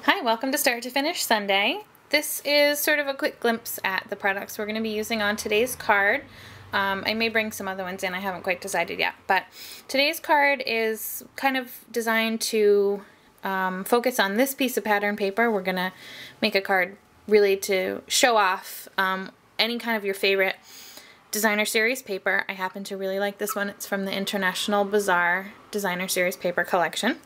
Hi, welcome to Start to Finish Sunday. This is sort of a quick glimpse at the products we're going to be using on today's card. I may bring some other ones in, I haven't quite decided yet, but today's card is kind of designed to focus on this piece of pattern paper. We're going to make a card really to show off any kind of your favorite designer series paper. I happen to really like this one. It's from the International Bazaar Designer Series Paper Collection.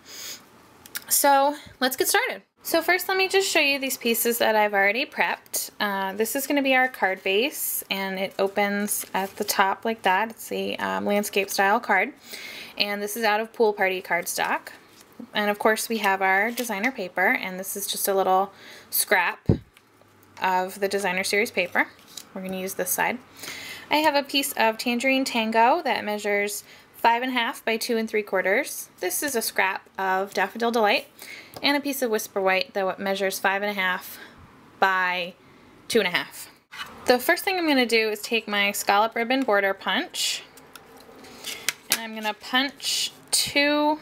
So let's get started. So first let me just show you these pieces that I've already prepped. This is going to be our card base, and it opens at the top like that. It's the landscape style card, and this is out of Pool Party cardstock. And of course we have our designer paper, and this is just a little scrap of the designer series paper. We're going to use this side. I have a piece of Tangerine Tango that measures 5.5 by 2 3/4. This is a scrap of Daffodil Delight, and a piece of Whisper White that measures 5.5 by 2.5. The first thing I'm going to do is take my scallop ribbon border punch, and I'm going to punch 2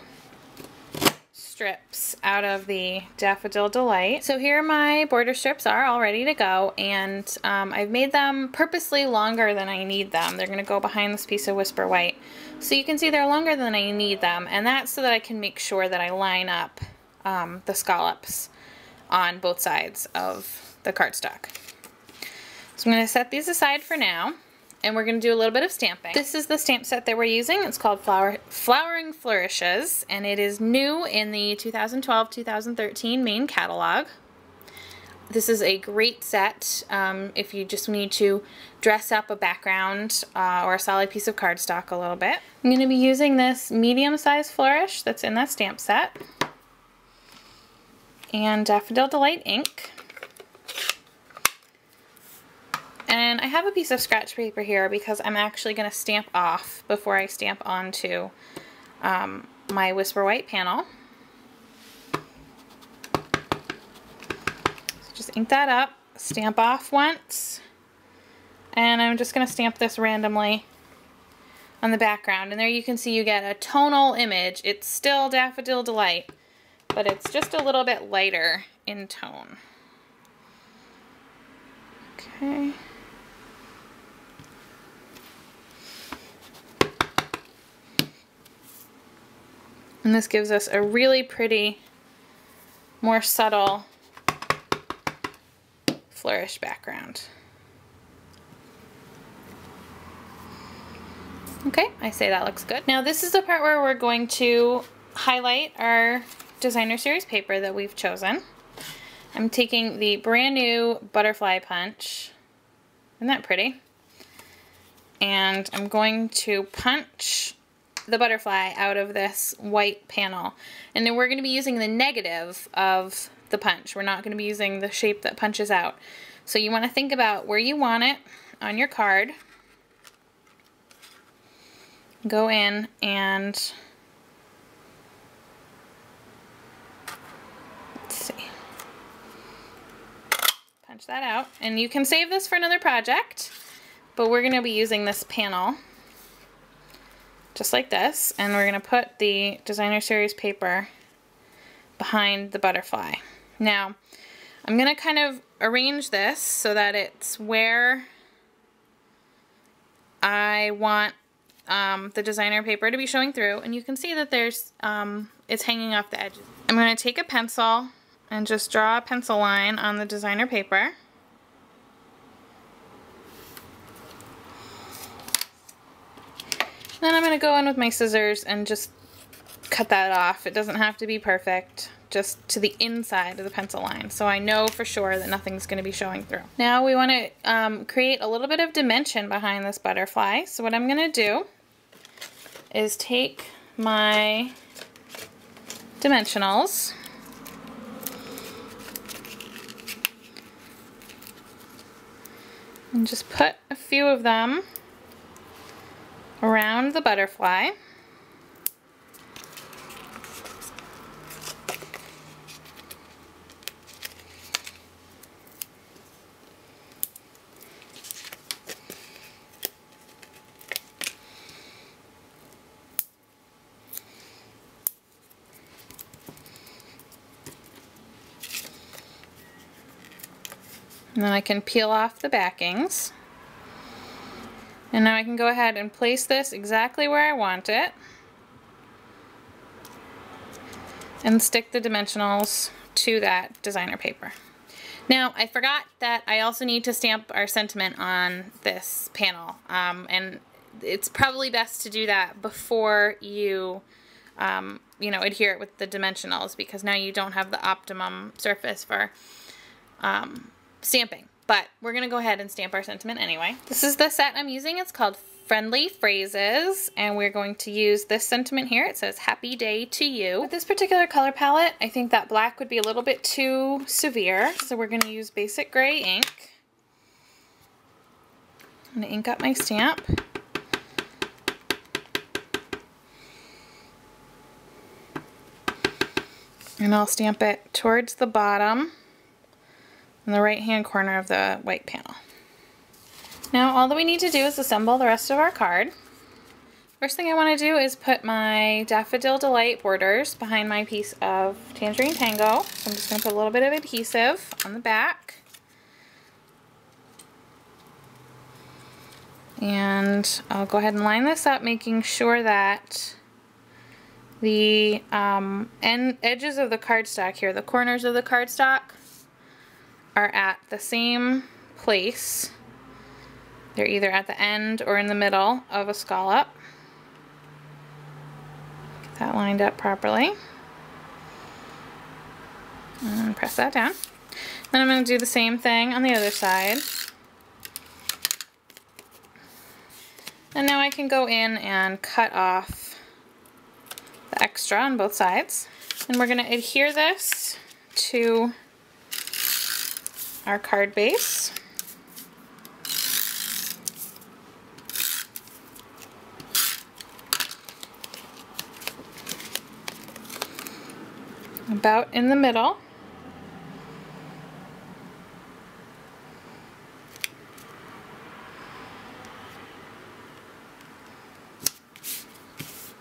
strips out of the Daffodil Delight. So here my border strips are all ready to go, and I've made them purposely longer than I need them. They're going to go behind this piece of Whisper White. So you can see they're longer than I need them, and that's so that I can make sure that I line up the scallops on both sides of the cardstock. So I'm going to set these aside for now, and we're going to do a little bit of stamping. This is the stamp set that we're using. It's called Flowering Flourishes, and it is new in the 2012-2013 main catalog. This is a great set if you just need to dress up a background or a solid piece of cardstock a little bit. I'm going to be using this medium-sized flourish that's in that stamp set, and Daffodil Delight ink. And I have a piece of scratch paper here because I'm actually going to stamp off before I stamp onto my Whisper White panel. So just ink that up, stamp off once, and I'm just going to stamp this randomly on the background. And there you can see you get a tonal image. It's still Daffodil Delight, but it's just a little bit lighter in tone. Okay. And this gives us a really pretty, more subtle flourish background. Okay, I say that looks good. Now this is the part where we're going to highlight our designer series paper that we've chosen. I'm taking the brand new butterfly punch. Isn't that pretty? And I'm going to punch the butterfly out of this white panel. And then we're going to be using the negative of the punch. We're not going to be using the shape that punches out. So you want to think about where you want it on your card. Go in and let's see. Punch that out. And you can save this for another project, but we're going to be using this panel just like this, and we're going to put the designer series paper behind the butterfly. Now I'm going to kind of arrange this so that it's where I want the designer paper to be showing through, and you can see that there's it's hanging off the edges. I'm going to take a pencil and just draw a pencil line on the designer paper. Then I'm going to go in with my scissors and just cut that off. It doesn't have to be perfect, just to the inside of the pencil line, so I know for sure that nothing's going to be showing through. Now we want to create a little bit of dimension behind this butterfly. So what I'm going to do is take my dimensionals and just put a few of them around the butterfly. And then I can peel off the backings. And now I can go ahead and place this exactly where I want it. And stick the dimensionals to that designer paper. Now, I forgot that I also need to stamp our sentiment on this panel. And it's probably best to do that before you, you know, adhere it with the dimensionals, because now you don't have the optimum surface for stamping. But we're going to go ahead and stamp our sentiment anyway. This is the set I'm using. It's called Friendly Phrases, and we're going to use this sentiment here. It says, "Happy Day to You." With this particular color palette, I think that black would be a little bit too severe, so we're going to use basic gray ink. I'm going to ink up my stamp. And I'll stamp it towards the bottom in the right-hand corner of the white panel. Now all that we need to do is assemble the rest of our card. First thing I want to do is put my Daffodil Delight borders behind my piece of Tangerine Tango. So I'm just going to put a little bit of adhesive on the back. And I'll go ahead and line this up, making sure that the edges of the cardstock here, the corners of the cardstock, are at the same place. They're either at the end or in the middle of a scallop. Get that lined up properly. And press that down. Then I'm going to do the same thing on the other side. And now I can go in and cut off the extra on both sides. And we're going to adhere this to our card base. About in the middle.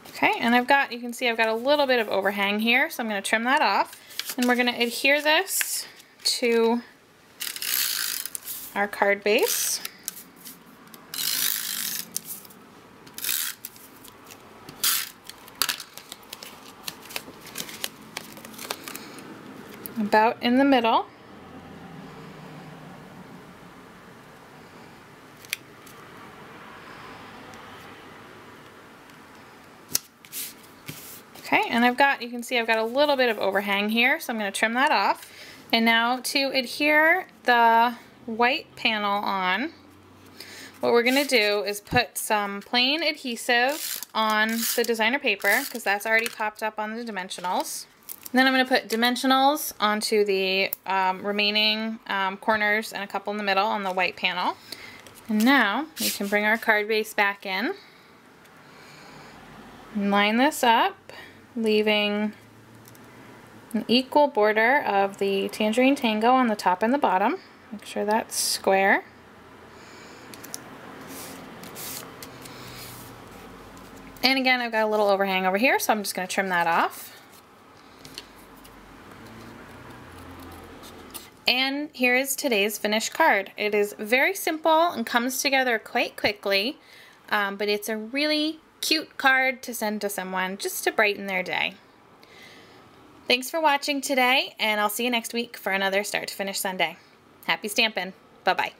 Okay, and you can see I've got a little bit of overhang here, so I'm going to trim that off. And we're going to adhere this to our card base. About in the middle. Okay, and you can see I've got a little bit of overhang here, so I'm going to trim that off. And now to adhere the white panel on, what we're going to do is put some plain adhesive on the designer paper, because that's already popped up on the dimensionals. And then I'm going to put dimensionals onto the remaining corners and a couple in the middle on the white panel. And now we can bring our card base back in and line this up, leaving an equal border of the Tangerine Tango on the top and the bottom. Make sure that's square. And again, I've got a little overhang over here, so I'm just going to trim that off. And here is today's finished card. It is very simple and comes together quite quickly, but it's a really cute card to send to someone just to brighten their day. Thanks for watching today, and I'll see you next week for another Start to Finish Sunday. Happy stampin'. Bye-bye.